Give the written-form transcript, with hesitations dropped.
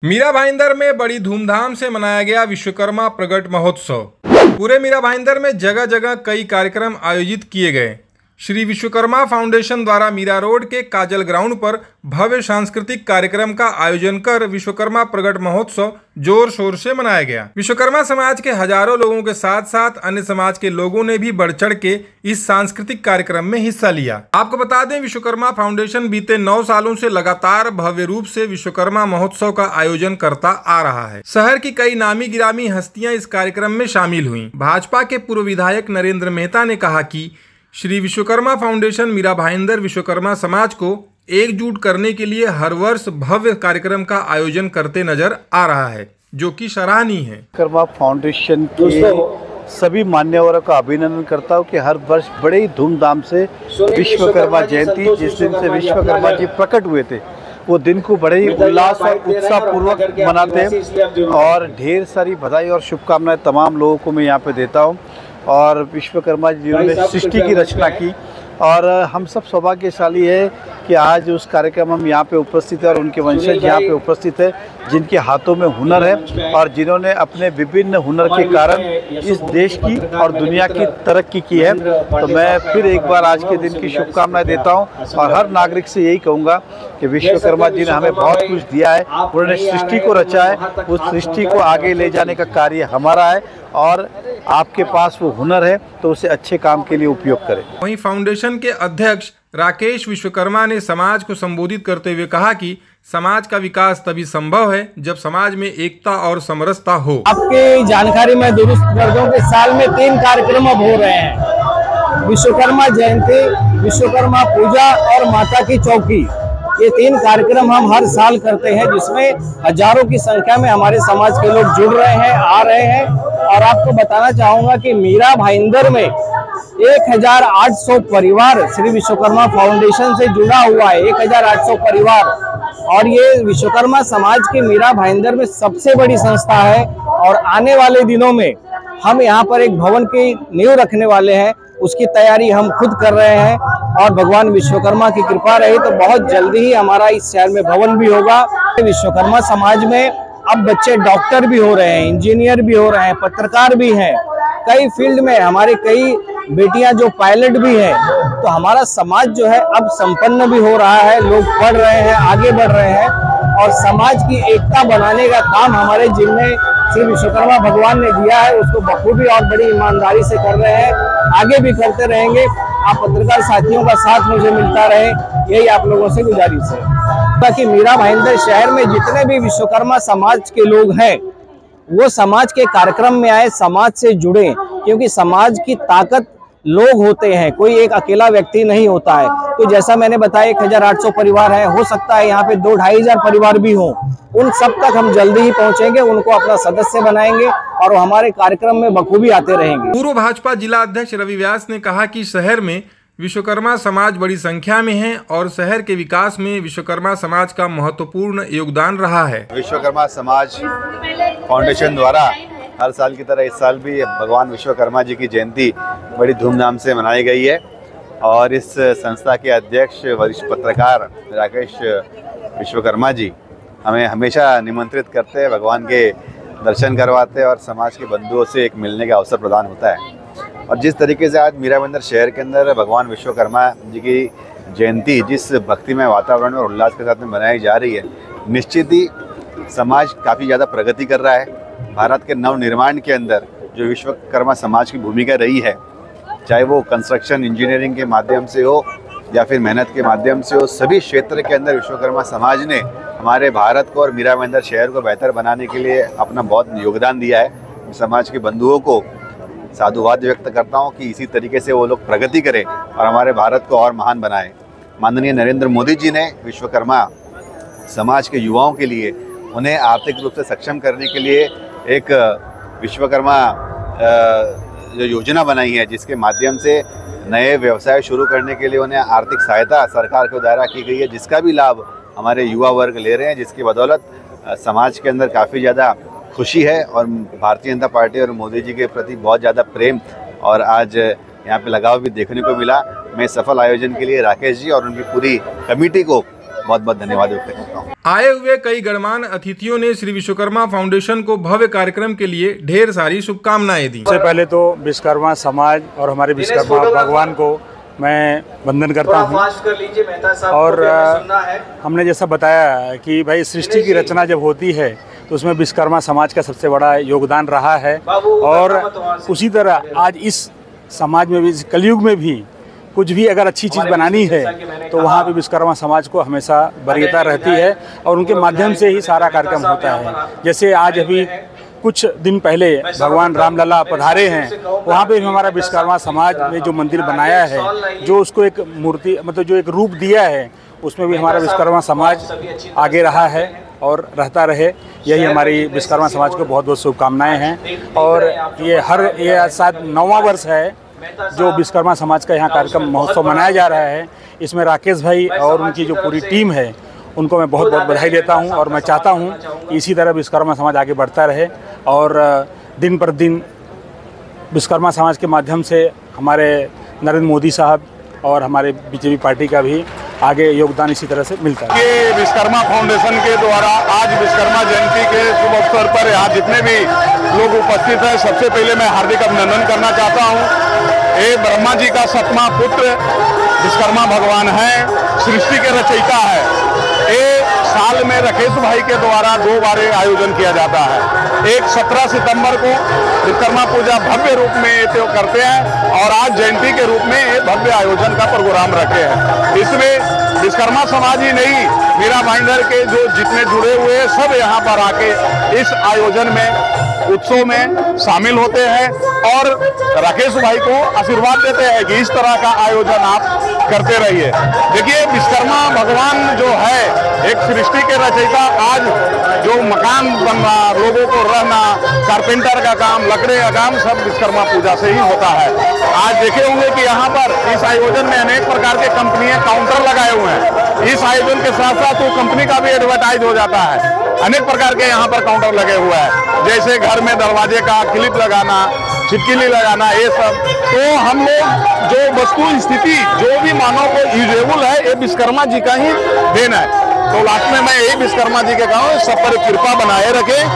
मीरा भाईंदर में बड़ी धूमधाम से मनाया गया विश्वकर्मा प्रगट महोत्सव। पूरे मीरा भाईंदर में जगह जगह कई कार्यक्रम आयोजित किए गए। श्री विश्वकर्मा फाउंडेशन द्वारा मीरा रोड के काजल ग्राउंड पर भव्य सांस्कृतिक कार्यक्रम का आयोजन कर विश्वकर्मा प्रगट महोत्सव जोर शोर से मनाया गया। विश्वकर्मा समाज के हजारों लोगों के साथ साथ अन्य समाज के लोगों ने भी बढ़ चढ़ के इस सांस्कृतिक कार्यक्रम में हिस्सा लिया। आपको बता दें, विश्वकर्मा फाउंडेशन बीते 9 सालों से लगातार भव्य रूप से विश्वकर्मा महोत्सव का आयोजन करता आ रहा है। शहर की कई नामी गिरामी हस्तियां इस कार्यक्रम में शामिल हुई। भाजपा के पूर्व विधायक नरेंद्र मेहता ने कहा कि श्री विश्वकर्मा फाउंडेशन मीरा भाईंदर विश्वकर्मा समाज को एकजुट करने के लिए हर वर्ष भव्य कार्यक्रम का आयोजन करते नजर आ रहा है, जो कि सराहनीय है। विश्वकर्मा फाउंडेशन के सभी मान्यवरों का अभिनंदन करता हूँ कि हर वर्ष बड़े ही धूमधाम से विश्वकर्मा जयंती, जिस दिन से विश्वकर्मा जी प्रकट हुए थे, वो दिन को बड़े ही उल्लास और उत्साह पूर्वक मनाते हैं। और ढेर सारी बधाई और शुभकामनाएं तमाम लोगों को मैं यहाँ पे देता हूँ। और विश्वकर्मा जी ने सृष्टि की रचना की और हम सब सौभाग्यशाली है कि आज उस कार्यक्रम हम यहाँ पे उपस्थित है और उनके वंशज यहाँ पे उपस्थित है, जिनके हाथों में हुनर है और जिन्होंने अपने विभिन्न हुनर के कारण इस देश की और दुनिया की तरक्की की है। तो मैं फिर एक बार आज के दिन की शुभकामनाएं देता हूँ और हर नागरिक से यही कहूँगा कि विश्वकर्मा जी ने हमें बहुत कुछ दिया है, उन्होंने सृष्टि को रचा है, उस सृष्टि को आगे ले जाने का कार्य हमारा है और आपके पास वो हुनर है तो उसे अच्छे काम के लिए उपयोग करें। वहीं फाउंडेशन के अध्यक्ष राकेश विश्वकर्मा ने समाज को संबोधित करते हुए कहा कि समाज का विकास तभी संभव है जब समाज में एकता और समरसता हो। आपकी जानकारी में दुरुस्त कर दूं कि साल में 3 कार्यक्रम अब हो रहे हैं। विश्वकर्मा जयंती, विश्वकर्मा पूजा और माता की चौकी, ये 3 कार्यक्रम हम हर साल करते हैं, जिसमें हजारों की संख्या में हमारे समाज के लोग जुड़ रहे हैं, आ रहे हैं। और आपको बताना चाहूंगा कि मीरा भाईंदर में 1800 परिवार श्री विश्वकर्मा फाउंडेशन से जुड़ा हुआ है। 1800 परिवार, और ये विश्वकर्मा समाज की मीरा भाईंदर में सबसे बड़ी संस्था है। और आने वाले दिनों में हम यहाँ पर एक भवन की नींव रखने वाले हैं, उसकी तैयारी हम खुद कर रहे हैं और भगवान विश्वकर्मा की कृपा रही तो बहुत जल्दी ही हमारा इस शहर में भवन भी होगा। विश्वकर्मा समाज में अब बच्चे डॉक्टर भी हो रहे हैं, इंजीनियर भी हो रहे हैं, पत्रकार भी हैं, कई फील्ड में हमारे कई बेटियां जो पायलट भी हैं। तो हमारा समाज जो है अब संपन्न भी हो रहा है, लोग पढ़ रहे हैं, आगे बढ़ रहे हैं और समाज की एकता बनाने का काम हमारे जिम्मे श्री विश्वकर्मा भगवान ने दिया है, उसको बखूबी और बड़ी ईमानदारी से कर रहे हैं, आगे भी करते रहेंगे। आप पत्रकार साथियों का साथ मुझे मिलता रहे, यही आप लोगों से गुजारिश है। ताकि मीरा भाईंदर शहर में जितने भी विश्वकर्मा समाज के लोग हैं वो समाज के कार्यक्रम में आए, समाज से जुड़े, क्योंकि समाज की ताकत लोग होते हैं, कोई एक अकेला व्यक्ति नहीं होता है। तो जैसा मैंने बताया 1800 परिवार है, हो सकता है यहाँ पे 2-2500 परिवार भी हों, उन सब तक हम जल्दी ही पहुंचेंगे, उनको अपना सदस्य बनाएंगे और हमारे कार्यक्रम में बखूबी आते रहेंगे। पूर्व भाजपा जिला अध्यक्ष रवि व्यास ने कहा कि शहर में विश्वकर्मा समाज बड़ी संख्या में है और शहर के विकास में विश्वकर्मा समाज का महत्वपूर्ण योगदान रहा है। विश्वकर्मा समाज फाउंडेशन द्वारा हर साल की तरह इस साल भी भगवान विश्वकर्मा जी की जयंती बड़ी धूमधाम से मनाई गई है और इस संस्था के अध्यक्ष वरिष्ठ पत्रकार राकेश विश्वकर्मा जी हमें हमेशा निमंत्रित करते हैं, भगवान के दर्शन करवाते हैं और समाज के बंधुओं से एक मिलने का अवसर प्रदान होता है। और जिस तरीके से आज मीरा भाईंदर शहर के अंदर भगवान विश्वकर्मा जी की जयंती जिस भक्तिमय वातावरण और उल्लास के साथ में मनाई जा रही है, निश्चित ही समाज काफ़ी ज़्यादा प्रगति कर रहा है। भारत के नवनिर्माण के अंदर जो विश्वकर्मा समाज की भूमिका रही है, चाहे वो कंस्ट्रक्शन इंजीनियरिंग के माध्यम से हो या फिर मेहनत के माध्यम से हो, सभी क्षेत्र के अंदर विश्वकर्मा समाज ने हमारे भारत को और मीरा भाईंदर शहर को बेहतर बनाने के लिए अपना बहुत योगदान दिया है। समाज के बंधुओं को साधुवाद व्यक्त करता हूँ कि इसी तरीके से वो लोग प्रगति करें और हमारे भारत को और महान बनाएं। माननीय नरेंद्र मोदी जी ने विश्वकर्मा समाज के युवाओं के लिए, उन्हें आर्थिक रूप से सक्षम करने के लिए एक विश्वकर्मा जो योजना बनाई है, जिसके माध्यम से नए व्यवसाय शुरू करने के लिए उन्हें आर्थिक सहायता सरकार के द्वारा की गई है, जिसका भी लाभ हमारे युवा वर्ग ले रहे हैं, जिसकी बदौलत समाज के अंदर काफ़ी ज़्यादा खुशी है और भारतीय जनता पार्टी और मोदी जी के प्रति बहुत ज़्यादा प्रेम और आज यहाँ पे लगाव भी देखने को मिला। मैं सफल आयोजन के लिए राकेश जी और उनकी पूरी कमेटी को बहुत बहुत धन्यवाद व्यक्त करता हूँ। आए हुए कई गणमान्य अतिथियों ने श्री विश्वकर्मा फाउंडेशन को भव्य कार्यक्रम के लिए ढेर सारी शुभकामनाएं दी। सबसे पहले तो विश्वकर्मा समाज और हमारे विश्वकर्मा भगवान को मैं वंदन करता हूँ। और हमने जैसा बताया कि भाई सृष्टि की रचना जब होती है तो उसमें विश्वकर्मा समाज का सबसे बड़ा योगदान रहा है। और उसी तरह आज इस समाज में भी, कलयुग में भी कुछ भी अगर अच्छी चीज़ बनानी है तो वहाँ पे विश्वकर्मा समाज को हमेशा वरीयता रहती है और उनके माध्यम से ही सारा कार्यक्रम होता है। जैसे आज अभी कुछ दिन पहले भगवान रामलला पधारे हैं, वहाँ पे भी हमारा विश्वकर्मा समाज ने जो मंदिर बनाया है, जो उसको एक मूर्ति मतलब जो एक रूप दिया है, उसमें भी हमारा विश्वकर्मा समाज आगे रहा है और रहता रहे। यही हमारी विश्वकर्मा समाज को बहुत बहुत शुभकामनाएं हैं। और ये शायद 9वां वर्ष है जो विश्वकर्मा समाज का यहाँ कार्यक्रम महोत्सव मनाया जा रहा है। इसमें राकेश भाई और उनकी जो पूरी टीम है उनको मैं बहुत बहुत बधाई देता हूँ और मैं चाहता हूँ कि इसी तरह विश्वकर्मा समाज आगे बढ़ता रहे और दिन पर दिन विश्वकर्मा समाज के माध्यम से हमारे नरेंद्र मोदी साहब और हमारे बीजेपी पार्टी का भी आगे योगदान इसी तरह से मिलता है। ये विश्वकर्मा फाउंडेशन के द्वारा आज विश्वकर्मा जयंती के शुभ अवसर पर यहाँ जितने भी लोग उपस्थित हैं, सबसे पहले मैं हार्दिक अभिनंदन करना चाहता हूँ। ये ब्रह्मा जी का 7वां पुत्र विश्वकर्मा भगवान है, सृष्टि के रचयिता है। ये साल में राकेश भाई के द्वारा 2 बार आयोजन किया जाता है। एक 17 सितंबर को विश्वकर्मा पूजा भव्य रूप में ये करते हैं और आज जयंती के रूप में ये भव्य आयोजन का प्रोग्राम रखे हैं। इसमें विश्वकर्मा समाज ही नहीं, मीरा भाईंदर के जो जितने जुड़े हुए हैं सब यहाँ पर आके इस आयोजन में उत्सव में शामिल होते हैं और राकेश भाई को आशीर्वाद देते हैं कि इस तरह का आयोजन आप करते रहिए। देखिए विश्वकर्मा भगवान जो है एक सृष्टि के रचयिता, आज जो मकान बनना, लोगों को रहना, कारपेंटर का काम, लकड़े का काम सब विश्वकर्मा पूजा से ही होता है। आज देखे होंगे कि यहाँ पर इस आयोजन में अनेक प्रकार के कंपनियां काउंटर लगाए हुए हैं। इस आयोजन के साथ साथ वो कंपनी का भी एडवर्टाइज हो जाता है। अनेक प्रकार के यहाँ पर काउंटर लगे हुए हैं, जैसे घर में दरवाजे का क्लिप लगाना, छिटकिली लगाना, ये सब। तो हम लोग जो वस्तु स्थिति जो भी मानव को यूजेबल है, ये विश्वकर्मा जी का ही देन है। तो लास्ट में मैं यही विश्वकर्मा जी के कहूँ सब पर कृपा बनाए रखें।